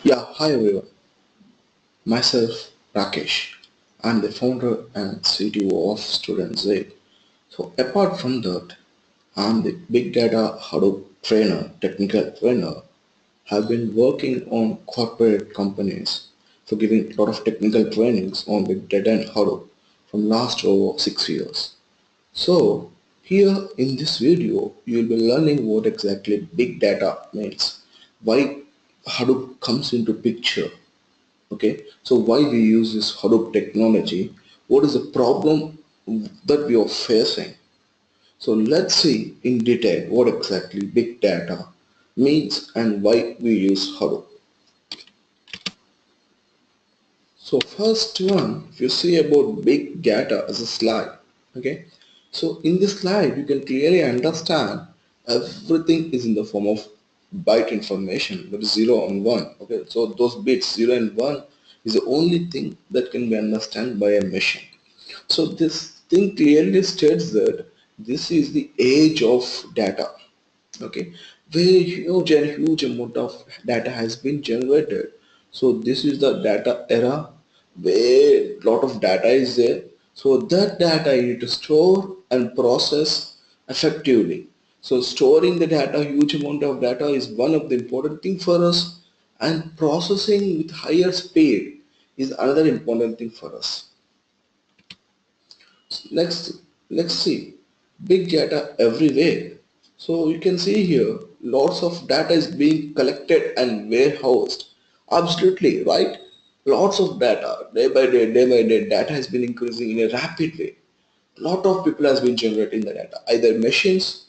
Yeah, hi everyone. Myself, Rakesh. I'm the founder and CTO of Studentzeal. So apart from that, I'm the big data Hadoop trainer, technical trainer. Have been working on corporate companies for giving a lot of technical trainings on big data and Hadoop from last over 6 years. So here in this video, you'll be learning what exactly big data means, why Hadoop comes into picture. Okay, so why we use this Hadoop technology? What is the problem that we are facing? So let's see in detail what exactly big data means and why we use Hadoop. So first one, if you see about big data as a slide, okay. So in this slide, you can clearly understand everything is in the form of byte information, that is 0 and 1. Okay, so those bits 0 and 1 is the only thing that can be understood by a machine. So this thing clearly states that this is the age of data. Okay, very huge amount of data has been generated. So this is the data era where lot of data is there. So that data you need to store and process effectively. So storing the data, huge amount of data is one of the important thing for us, and processing with higher speed is another important thing for us. Next, let's see big data everywhere. So you can see here lots of data is being collected and warehoused. Absolutely right. Lots of data day by day, data has been increasing in a rapid way. Lot of people has been generating the data, either machines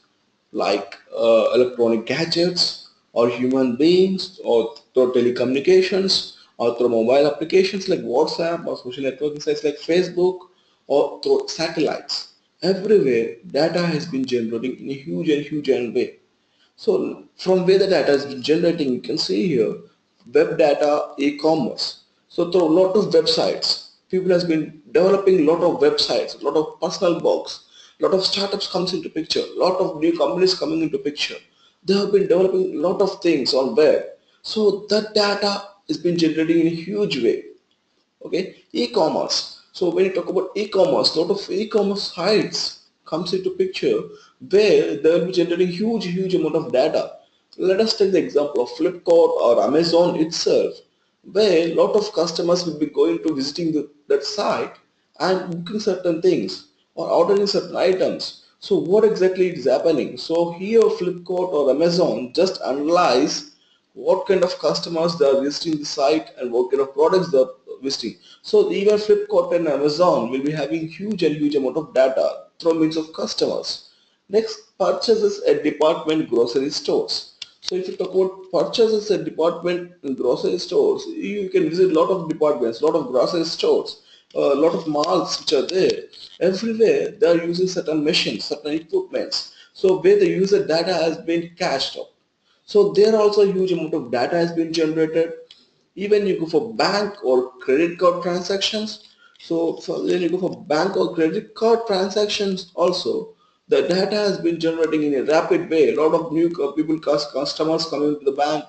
like electronic gadgets or human beings or through telecommunications or through mobile applications like WhatsApp or social networking sites like Facebook or through satellites. Everywhere data has been generating in a huge way. So from where the data has been generating, you can see here web data, e-commerce. So through a lot of websites, people has been developing a lot of websites, a lot of personal blogs, a lot of startups comes into picture, a lot of new companies coming into picture. They have been developing a lot of things on web. So that data is been generating in a huge way. Okay, e-commerce. So when you talk about e-commerce, lot of e-commerce sites comes into picture where they will be generating huge amount of data. Let us take the example of Flipkart or Amazon itself, where a lot of customers will be going to visiting that site and booking certain things or ordering certain items. So what exactly is happening? So here Flipkart or Amazon just analyze what kind of customers they are visiting the site and what kind of products they are visiting. So even Flipkart and Amazon will be having huge amount of data through means of customers. Next, purchases at department grocery stores. So if you talk about purchases at department in grocery stores, you can visit a lot of departments, lot of grocery stores, a lot of malls which are there. Everywhere they are using certain machines, certain equipments. So where the user data has been cached up. So there also a huge amount of data has been generated. Even you go for bank or credit card transactions. So when you go for bank or credit card transactions also, the data has been generating in a rapid way. A lot of new people, customers coming to the bank,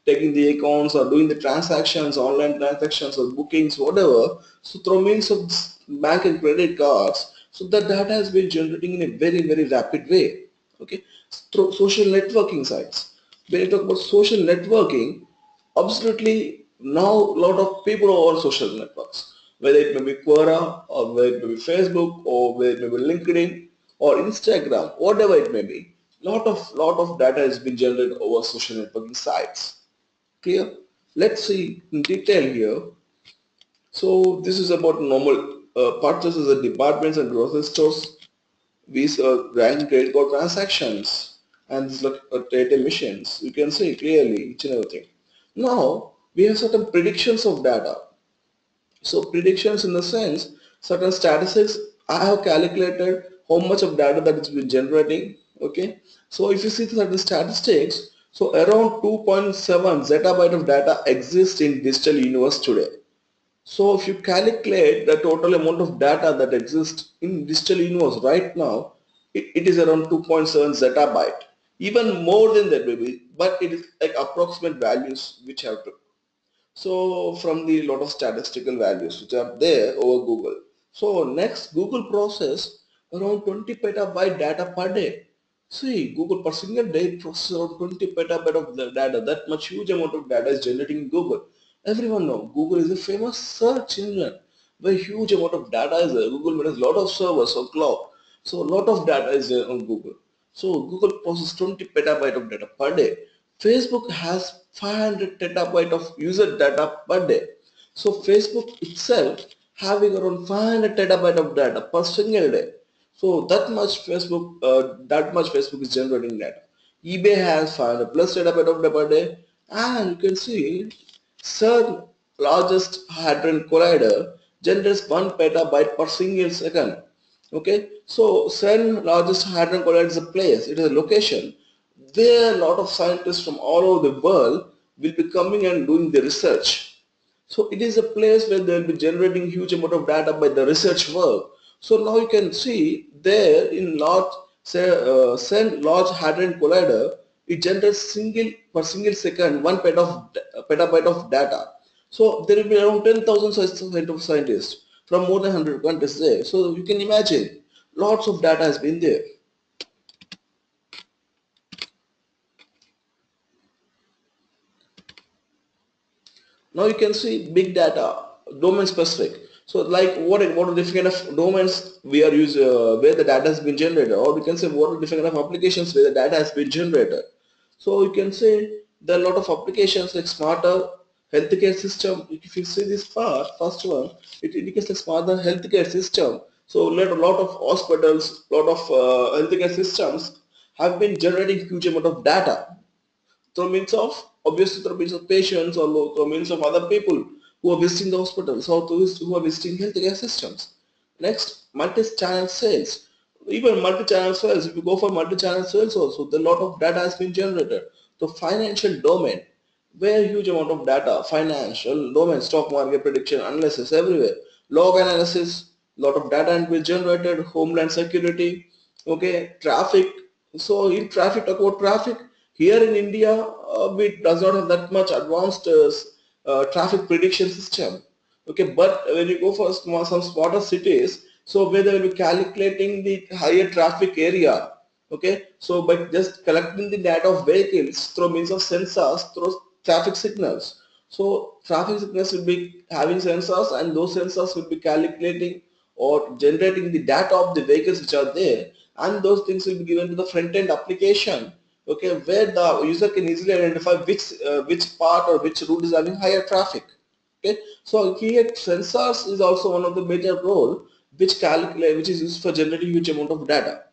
taking the accounts or doing the transactions, online transactions or bookings, whatever. So through means of bank and credit cards, so the data has been generating in a very rapid way. Okay, through social networking sites. When you talk about social networking, absolutely now a lot of people are on social networks, whether it may be Quora or whether it may be Facebook or whether it may be LinkedIn or Instagram, whatever it may be. Lot of data has been generated over social networking sites. Clear? Let's see in detail here. So this is about normal purchases at departments and grocery stores. We rank credit card transactions and this like data emissions. You can see clearly each and everything. Now we have certain predictions of data. So predictions in the sense certain statistics I have calculated how much of data that it's been generating. Okay. So if you see certain statistics, so around 2.7 zettabyte of data exists in digital universe today. So if you calculate the total amount of data that exists in digital universe right now, it is around 2.7 zettabyte. Even more than that maybe, but it is like approximate values which have to. So from the lot of statistical values which are there over Google. So next, Google process around 20 petabyte data per day. See, Google per single day processes around 20 petabyte of the data. That much huge amount of data is generating in Google. Everyone know Google is a famous search engine where huge amount of data is there. Google has a lot of servers or cloud. So a lot of data is there on Google. So Google processes 20 petabyte of data per day. Facebook has 500 terabyte of user data per day. So Facebook itself having around 500 terabyte of data per single day. So that much Facebook is generating data. eBay has 500 plus terabyte of data per day, and you can see CERN largest hadron collider generates 1 petabyte per single second. Okay, so CERN largest hadron collider is a place, it is a location where a lot of scientists from all over the world will be coming and doing the research. So it is a place where they will be generating huge amount of data by the research work. So now you can see there in large, say, send large hadron collider, it generates single second 1 petabyte of data. So there will be around 10,000 scientists from more than 100 countries there. So you can imagine lots of data has been there. Now you can see big data, domain specific. So like what are different kind of domains we are using where the data has been generated, or we can say what are different kind of applications where the data has been generated. So you can say there are a lot of applications like smarter healthcare system. If you see this part, first one, it indicates a smarter healthcare system. So let a lot of hospitals, lot of healthcare systems have been generating huge amount of data through means of obviously through means of patients or through means of other people who are visiting the hospitals or those who are visiting healthcare systems. Next, multi-channel sales. Even multi-channel sales, if you go for multi-channel sales also, the lot of data has been generated. The financial domain, where huge amount of data, financial domain, stock market prediction, analysis everywhere. Log analysis, lot of data and be generated, homeland security, okay, traffic. So in traffic, talk about traffic. Here in India, we does not have that much advanced traffic prediction system. Okay, but when you go for some smaller cities, so where they will be calculating the higher traffic area. Okay, so by just collecting the data of vehicles through means of sensors, through traffic signals. So traffic signals will be having sensors, and those sensors will be calculating or generating the data of the vehicles which are there, and those things will be given to the front end application, okay, where the user can easily identify which part or which route is having higher traffic. Okay, so here sensors is also one of the major role which is used for generating huge amount of data.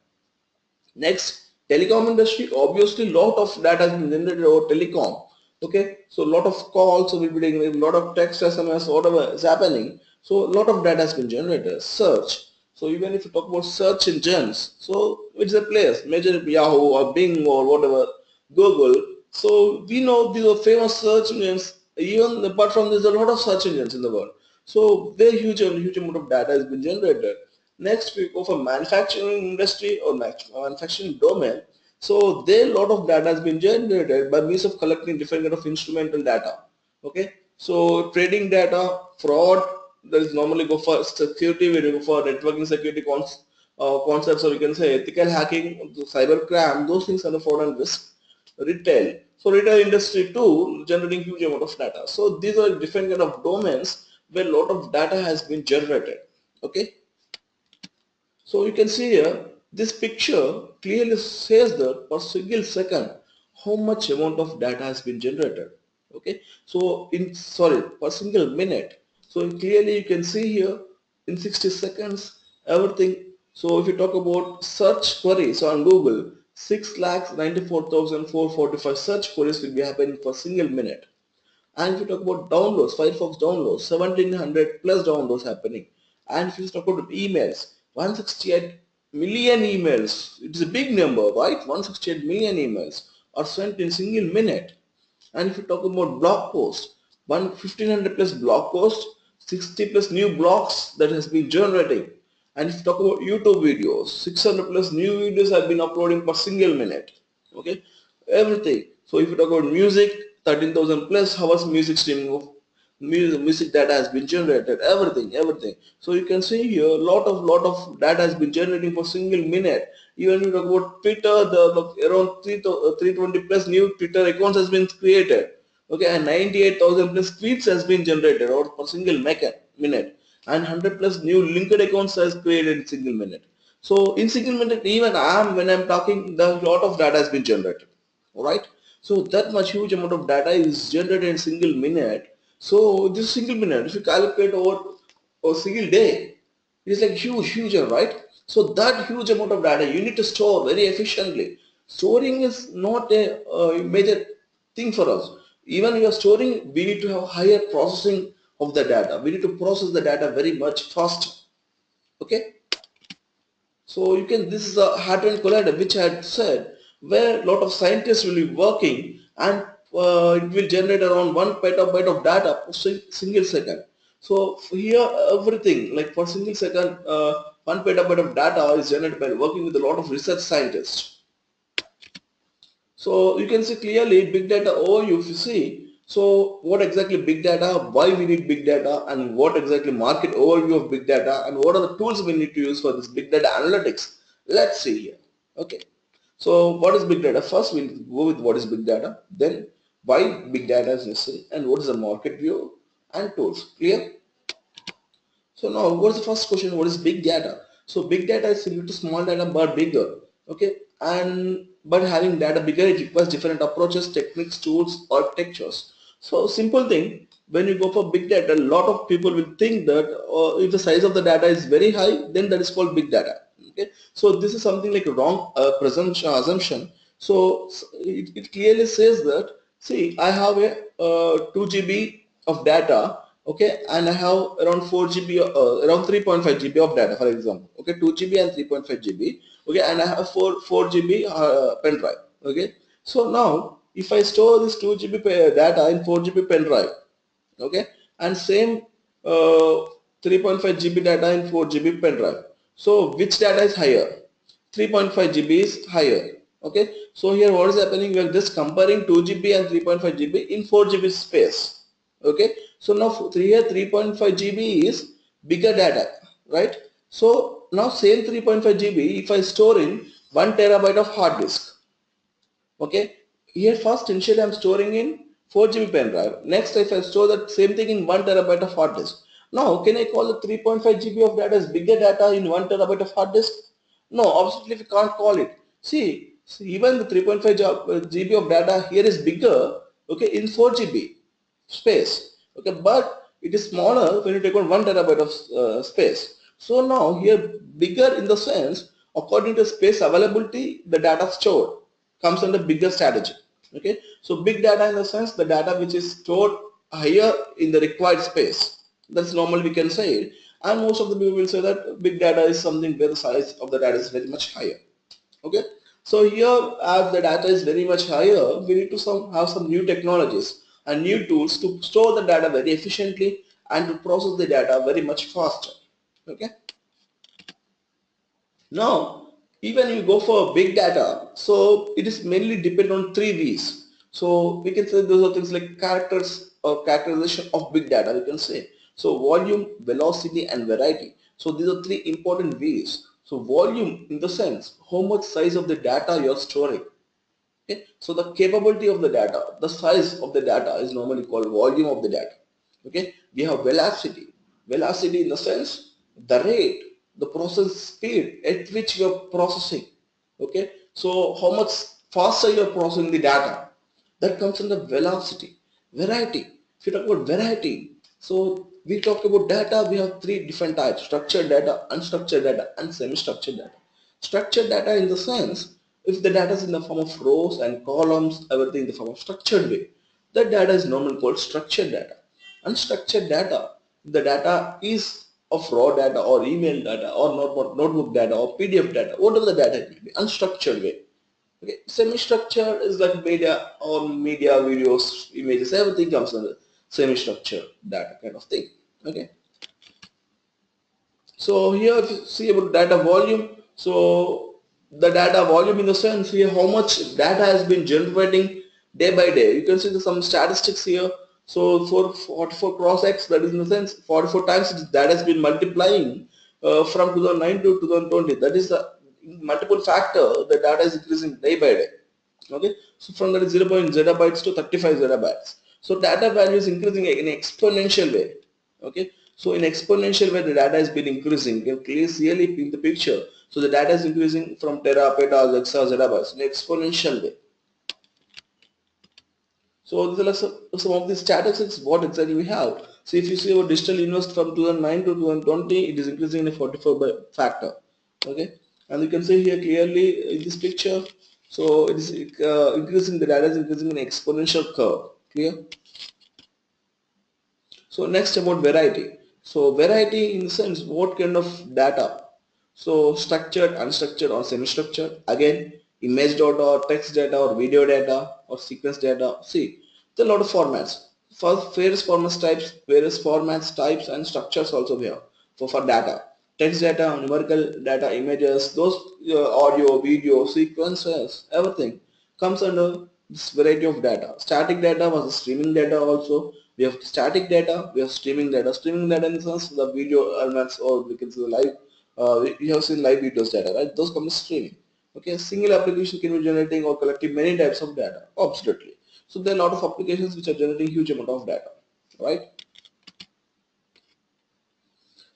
Next, telecom industry, obviously lot of data has been generated over telecom. Okay, so lot of calls will be taken, a lot of text, SMS, whatever is happening. So a lot of data has been generated. Search. So even if you talk about search engines, so which is a place, major Yahoo or Bing or whatever, Google. So we know these are famous search engines. Even apart from this, there are a lot of search engines in the world. So very huge amount of data has been generated. Next, we go for manufacturing industry or manufacturing domain. So there a lot of data has been generated by means of collecting different kind of instrumental data. Okay, so trading data, fraud, that is normally go for security, we go for networking security concepts, or you can say ethical hacking, cyber crime, those things are the fraud and risk. Retail. So retail industry too generating huge amount of data. So these are different kind of domains where a lot of data has been generated. Okay. So you can see here, this picture clearly says that per single second, how much amount of data has been generated. Okay, so per single minute. So clearly you can see here in 60 seconds, everything. So if you talk about search queries on Google, 6,94,445 search queries will be happening per single minute. And if you talk about downloads, Firefox downloads, 1700 plus downloads happening. And if you talk about emails, 168 million emails, it is a big number, right? 168 million emails are sent in single minute. And if you talk about blog posts, 1500 plus blog posts, 60 plus new blogs that has been generating. And if you talk about YouTube videos, 600 plus new videos have been uploading per single minute. Okay, everything. So if you talk about music, 13,000 plus hours music streaming music data has been generated, everything. So you can see here lot of data has been generating for single minute. Even you talk about Twitter, the around 320 plus new Twitter accounts has been created. Okay, and 98,000 plus tweets has been generated or per single minute, and 100 plus new linked accounts has created in single minute. So in single minute, even when I'm talking, the lot of data has been generated. Alright, so that much huge amount of data is generated in single minute. So this single minute, if you calculate over a single day, it is like huge, right? So that huge amount of data you need to store very efficiently. Storing is not a major thing for us. Even we are storing, we need to have higher processing of the data. We need to process the data very much faster. Okay. So you can, this is a Hadron Collider which I had said, where a lot of scientists will be working, and it will generate around 1 petabyte of data per single second. So here everything like per single second, 1 petabyte of data is generated by working with a lot of research scientists. So you can see clearly big data overview if you see. So what exactly big data, why we need big data, and what exactly market overview of big data, and what are the tools we need to use for this big data analytics. Let's see here. Okay. So what is big data? First we'll go with what is big data, then why big data is necessary, and what is the market view and tools. Clear? So now, what's the first question? What is big data? So big data is similar to small data but bigger. Okay, and but having data bigger, it requires different approaches, techniques, tools, architectures. So simple thing, when you go for big data, a lot of people will think that if the size of the data is very high, then that is called big data. Okay, so this is something like a wrong presumption assumption. So it clearly says that, see, I have a 2 GB of data, okay, and I have around 4 GB, around 3.5 GB of data, for example, okay, 2 GB and 3.5 GB, okay, and I have 4 GB pen drive, okay. So now if I store this 2 GB data in 4 GB pen drive, okay, and same 3.5 GB data in 4 GB pen drive, so which data is higher? 3.5 GB is higher. Okay, so here what is happening, we are just comparing 2 GB and 3.5 GB in 4 GB space. Okay, so now here 3.5 GB is bigger data, right? So now same 3.5 GB, if I store in 1 terabyte of hard disk, okay, here first initially I'm storing in 4 GB pen drive. Next, if I store that same thing in 1 terabyte of hard disk, now can I call the 3.5 GB of data as bigger data in 1 terabyte of hard disk? No, obviously we can't call it. See, even the 3.5 GB of data here is bigger, okay, in 4 GB space, okay, but it is smaller when you take on 1 terabyte of space. So now here bigger in the sense, according to space availability, the data stored comes under bigger strategy. Okay, so big data in the sense the data which is stored higher in the required space. That's normal we can say it, and most of the people will say that big data is something where the size of the data is very much higher. Okay, so here as the data is very much higher, we need to have some new technologies and new tools to store the data very efficiently and to process the data very much faster. Okay, now, even you go for big data, so it is mainly depend on three V's. So we can say those are things like characters or characterization of big data, we can say. So volume, velocity and variety. So these are three important V's. So volume in the sense, how much size of the data you are storing. Okay, so the capability of the data, the size of the data is normally called volume of the data. Okay, we have velocity. Velocity in the sense, the rate, the process speed at which you are processing. Okay, so how much faster you are processing the data, that comes under velocity. Variety, if you talk about variety, so we talk about data, we have three different types: structured data, unstructured data and semi-structured data. Structured data in the sense, if the data is in the form of rows and columns, everything in the form of structured way, that data is normally called structured data. Unstructured data, the data is of raw data or email data or notebook data or PDF data, whatever the data it may be, unstructured way. Okay, semi-structured is like media or media, videos, images, everything comes under semi-structured data kind of thing. Okay. So here if you see about data volume, so the data volume in the sense here how much data has been generating day by day. You can see some statistics here. So for 44 cross X, that is in the sense 44 times that has been multiplying from 2009 to 2020. That is the multiple factor. The data is increasing day by day. Okay, so from that is 0.0 zettabytes to 35 zettabytes. So data value is increasing in exponential way. Okay, so in exponential way the data has been increasing. You can clearly in the picture. So the data is increasing from tera, peta, hexa, zettabytes in exponential way. So these are some of the statistics what exactly we have. So if you see our digital invest from 2009 to 2020, it is increasing in a 44 by factor. Okay, and you can see here clearly in this picture. So it is increasing, the data is increasing in exponential curve. Clear? So next about variety. So variety in the sense what kind of data. So structured, unstructured or semi-structured. Again, image data or text data or video data or sequence data. See, there are a lot of formats. For various formats, types and structures also we have for data. Text data, numerical data, images, those audio, video, sequences, everything comes under this variety of data. Static data was streaming data also. We have static data, we have streaming data. Streaming data in the sense the video elements, or we can see the live, you have seen live videos data, right? Those come as streaming. Okay, a single application can be generating or collecting many types of data, absolutely. So there are a lot of applications which are generating huge amount of data, right?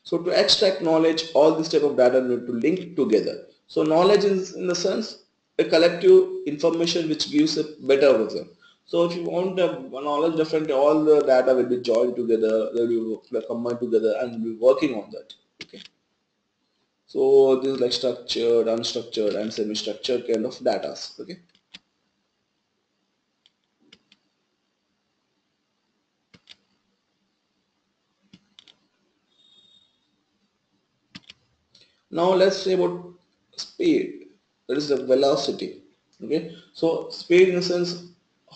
So to extract knowledge, all this type of data need to link together. So knowledge is in the sense a collective information which gives a better result. So if you want knowledge, definitely all the data will be joined together, they will be combined together and be working on that. Okay. So this is like structured, unstructured and semi-structured kind of data. Okay. Now let's say about speed. That is the velocity. Okay. So speed in the sense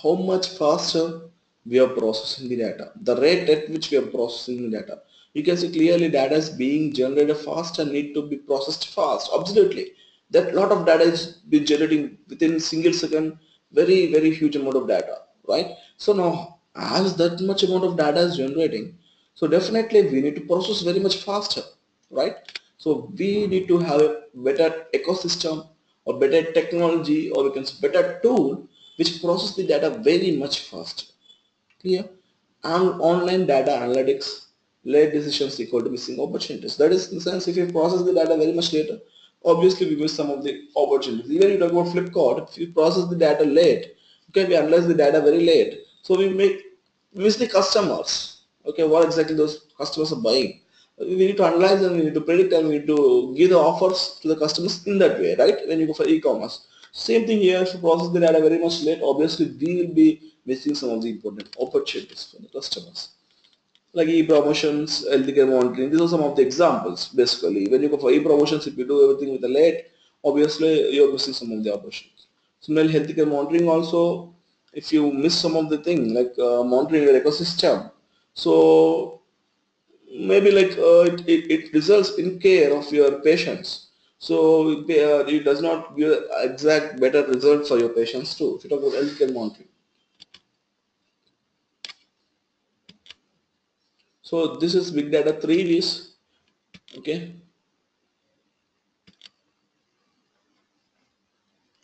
how much faster we are processing the data, the rate at which we are processing the data. You can see clearly data is being generated fast and need to be processed fast. Absolutely. That lot of data is being generating within single second, very huge amount of data, right? So now as that much amount of data is generating, so definitely we need to process very much faster, right? So we need to have a better ecosystem or better technology, or we can say better tool which process the data very much faster. Clear? And online data analytics, late decisions equal to missing opportunities. That is in the sense if you process the data very much later, obviously we miss some of the opportunities. Even you talk about Flipkart, if you process the data late, okay, we analyze the data very late. So we miss the customers. Okay, what exactly those customers are buying. We need to analyze and we need to predict and we need to give the offers to the customers in that way, right? When you go for e-commerce. Same thing here, if you process the data very much late, obviously we will be missing some of the important opportunities for the customers. Like e-promotions, healthcare monitoring, these are some of the examples basically. When you go for e-promotions, if you do everything with the late, obviously you're missing some of the opportunities. Similarly, healthcare monitoring also, if you miss some of the thing like monitoring your ecosystem, so maybe like it results in care of your patients. So it does not give exact better result for your patients too. If you talk about healthcare monitoring. So this is big data 3 V's. Okay.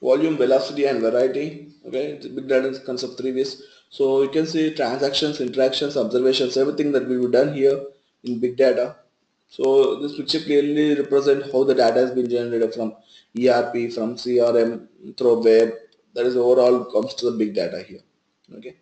Volume, velocity and variety. Okay. Big data consists of 3 V's. So you can see transactions, interactions, observations, everything that we've done here in big data. So this picture clearly represents how the data has been generated from ERP, from CRM, through web. That is overall comes to the big data here. Okay.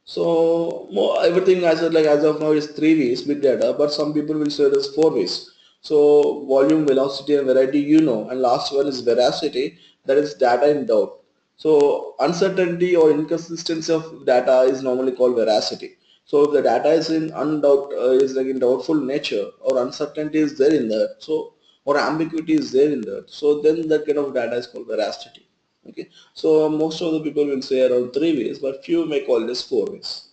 So more, everything as of, like as of now is 3 V's big data, but some people will say it is 4 V's. So volume, velocity and variety, you know, and last one is veracity, that is data in doubt. So uncertainty or inconsistency of data is normally called veracity. So if the data is in undoubt, is like in doubtful nature, or uncertainty is there in that, so or ambiguity is there in that, so then that kind of data is called veracity. Okay, so most of the people will say around 3 ways, but few may call this 4 ways.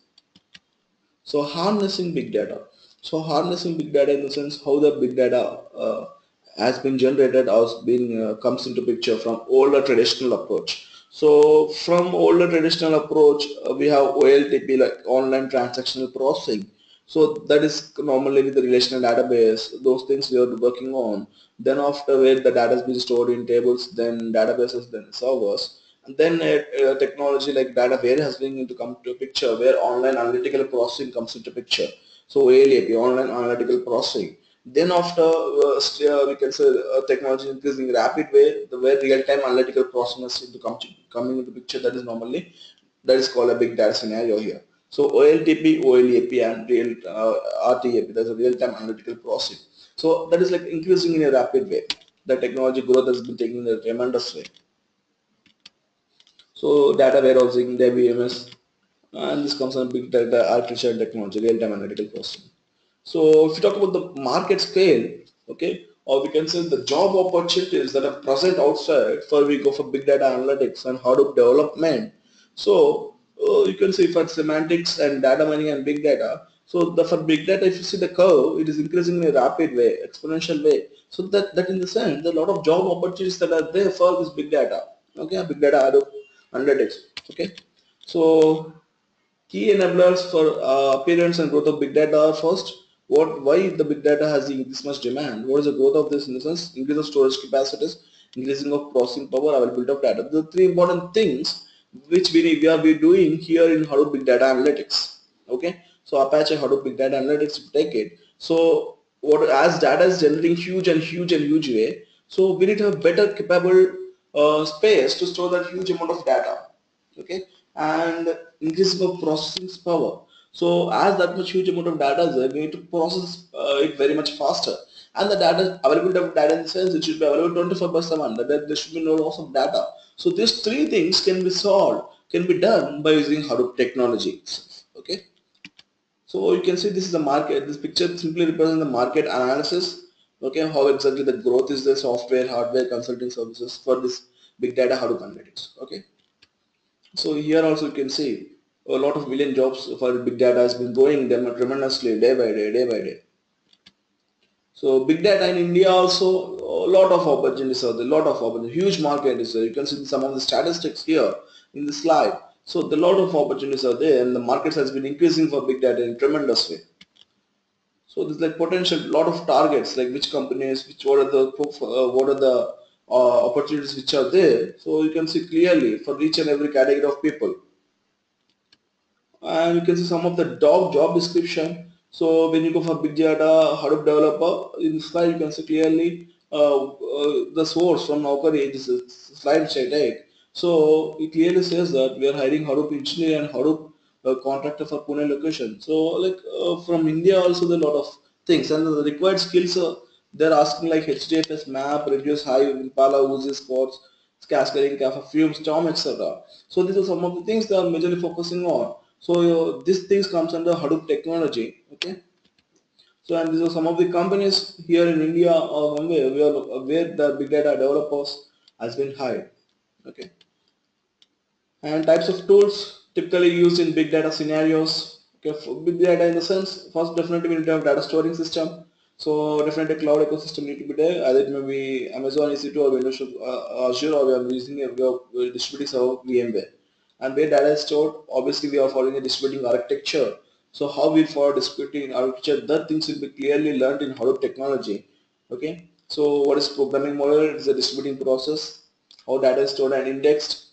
So harnessing big data. So harnessing big data in the sense how the big data has been generated, has been comes into picture from older traditional approach. So from older traditional approach, we have OLTP, like online transactional processing. So that is normally with the relational database, those things we are working on. Then after where the data has been stored in tables, then databases, then servers. And then technology like data warehouse has been to come to a picture where online analytical processing comes into picture. So OLAP, online analytical processing. Then after we can say technology increasing rapid way, the where real-time analytical processing is to coming into picture, that is normally that is called a big data scenario here. So OLTP, OLAP, and real RTAP, that's a real-time analytical processing. So that is like increasing in a rapid way. The technology growth has been taking a tremendous way. So data warehousing, DBMS, and this comes on big data, artificial technology, real-time analytical processing. So if you talk about the market scale, okay, or we can say the job opportunities that are present outside for we go for big data analytics and Hadoop development. So you can see for semantics and data mining and big data. So the for big data, if you see the curve, it is increasing in a rapid way, exponential way. So that in the sense, there are a lot of job opportunities that are there for this big data. Okay, big data Hadoop analytics. Okay, so key enablers for appearance and growth of big data are first, why the big data has this much demand? What is the growth of this in the sense? Increase of storage capacities, increasing of processing power, availability of data. The three important things which we are doing here in Hadoop Big Data Analytics. Okay, so Apache Hadoop Big Data Analytics, take it. So what as data is generating huge way, so we need to have better capable space to store that huge amount of data. Okay, and increasing of processing power. So as that much huge amount of data is there, we need to process it very much faster, and the data availability of data in the sense it should be available 24 by 7, that there should be no loss of data. So these three things can be solved, can be done by using Hadoop technology. Okay, so you can see this is the market. This picture simply represents the market analysis. Okay, how exactly the growth is, the software hardware consulting services for this big data Hadoop analytics. Okay, so here also you can see a lot of million jobs for big data has been growing them tremendously day by day, day by day. So big data in India also a lot of opportunities are there, lot of opportunities, huge market is there. You can see some of the statistics here in the slide. So the lot of opportunities are there, and the market has been increasing for big data in tremendous way. So there's like potential lot of targets, like which companies, which what are the opportunities which are there. So you can see clearly for each and every category of people. And you can see some of the job description. So when you go for big data Hadoop developer, in the slide you can see clearly the source from Naukri. This is slide which I take. So it clearly says that we are hiring Hadoop engineer and Hadoop contractor for Pune location. So like from India also there are a lot of things, and the required skills they're asking like HDFS map, reduce high Impala, Uzi sports, cascading, Kappa, fume, storm, etc. So these are some of the things they are majorly focusing on. So these things comes under Hadoop technology. Okay. So and these are some of the companies here in India or somewhere where the big data developers has been hired. Okay. And types of tools typically used in big data scenarios. Okay, for big data in the sense, first definitely we need to have data storing system. So definitely cloud ecosystem need to be there. Either it may be Amazon EC2 or Windows Azure, or we are using we are distributing server VMware. And where data is stored, obviously we are following a distributing architecture. So how we follow distributing architecture, that things will be clearly learned in Hadoop technology. Okay. So what is programming model? It is a distributing process. How data is stored and indexed.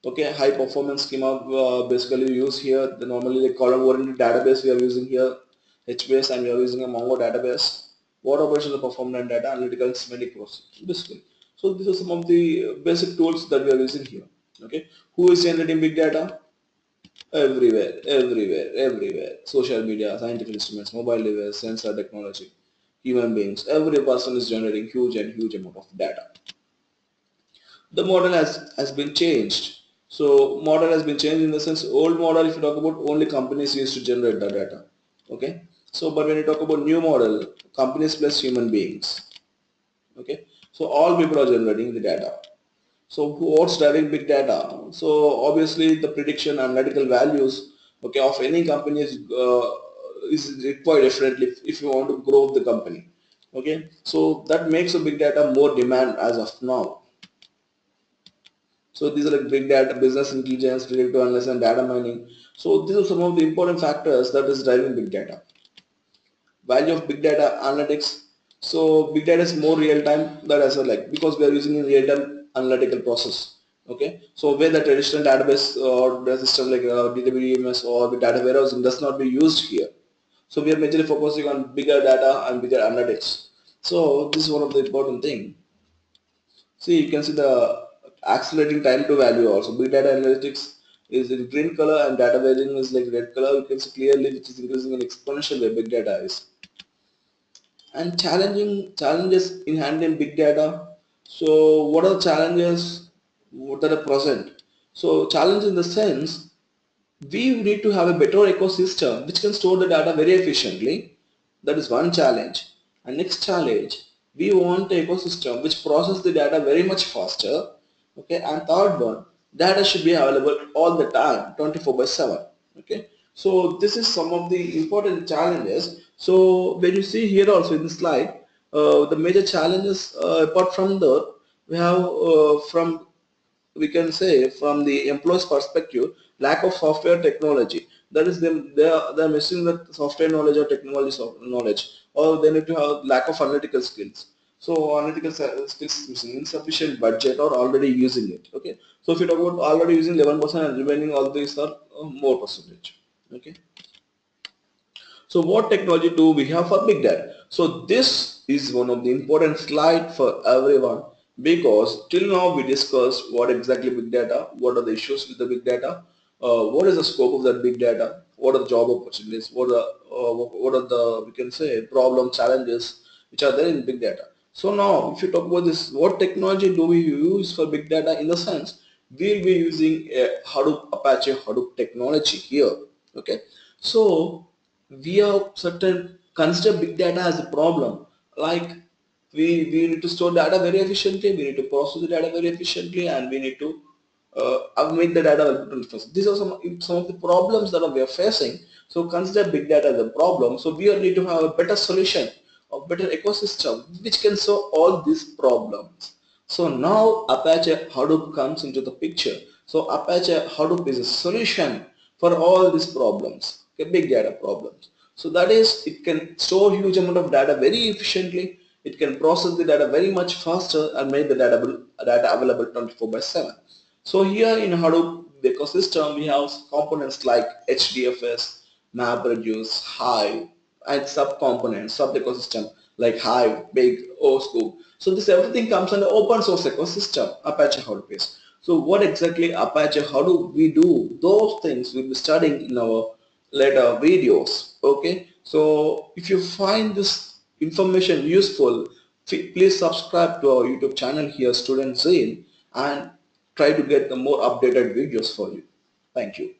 Okay, high performance schema basically we use here. The normally the column oriented database we are using here, HBase, and we are using a Mongo database. What operations are performed and data analytical semantic process basically. So these are some of the basic tools that we are using here. Okay, who is generating big data? Everywhere. Social media, scientific instruments, mobile device, sensor technology, human beings. Every person is generating huge amount of data. The model has been changed. So model has been changed in the sense, old model if you talk about, only companies used to generate the data. Okay. So but when you talk about new model, companies plus human beings. Okay. So all people are generating the data. So what's driving big data? So obviously the prediction analytical values, okay, of any company is required definitely if you want to grow the company. Okay. So that makes a big data more demand as of now. So these are like big data, business intelligence, predictive analysis, and data mining. So these are some of the important factors that is driving big data. Value of big data analytics. So big data is more real time that as well, like because we are using in real time analytical process. Okay, so where the traditional database or the system like DWMS or the data warehousing does not be used here. So we are majorly focusing on bigger data and bigger analytics. So this is one of the important thing. See, you can see the accelerating time to value also. Big data analytics is in green color and data warehousing is like red color. You can see clearly which is increasing in exponential way big data is. And challenges in handling big data. So what are the challenges that are present? So challenge in the sense we need to have a better ecosystem which can store the data very efficiently. That is one challenge. And next challenge, we want an ecosystem which processes the data very much faster. Okay, and third one, data should be available all the time, 24 by 7. Okay, so this is some of the important challenges. So when you see here also in the slide, the major challenges apart from that, we have from we can say from the employee's perspective, lack of software technology. That is them they're missing the software knowledge or technology knowledge, or they need to have lack of analytical skills. So analytical skills missing, insufficient budget or already using it. Okay. So if you talk about already using 11% and remaining all these are more percentage. Okay. So what technology do we have for big data? So this is one of the important slide for everyone because till now we discussed what exactly big data, what are the issues with the big data, what is the scope of that big data, what are the job opportunities, what are the we can say problem challenges which are there in big data. So now if you talk about this, what technology do we use for big data? In the sense we'll be using a Hadoop Apache Hadoop technology here. Okay, so we are certain consider big data as a problem. Like we need to store data very efficiently, we need to process the data very efficiently, and we need to make the data available first. These are some of the problems that we are facing. So consider big data as a problem. So we need to have a better solution, a better ecosystem which can solve all these problems. So now Apache Hadoop comes into the picture. So Apache Hadoop is a solution for all these problems, okay, big data problems. So that is, it can store huge amount of data very efficiently. It can process the data very much faster and make the data available 24 by 7. So here in Hadoop ecosystem, we have components like HDFS, MapReduce, Hive, and sub-components, sub-ecosystem like Hive, Big, OSCOOP. So this everything comes under open source ecosystem, Apache Hadoop is. So what exactly Apache Hadoop we do? Those things we'll be studying in our later videos. Okay. So if you find this information useful, please subscribe to our YouTube channel here, Studentzeal, and try to get the more updated videos for you. Thank you.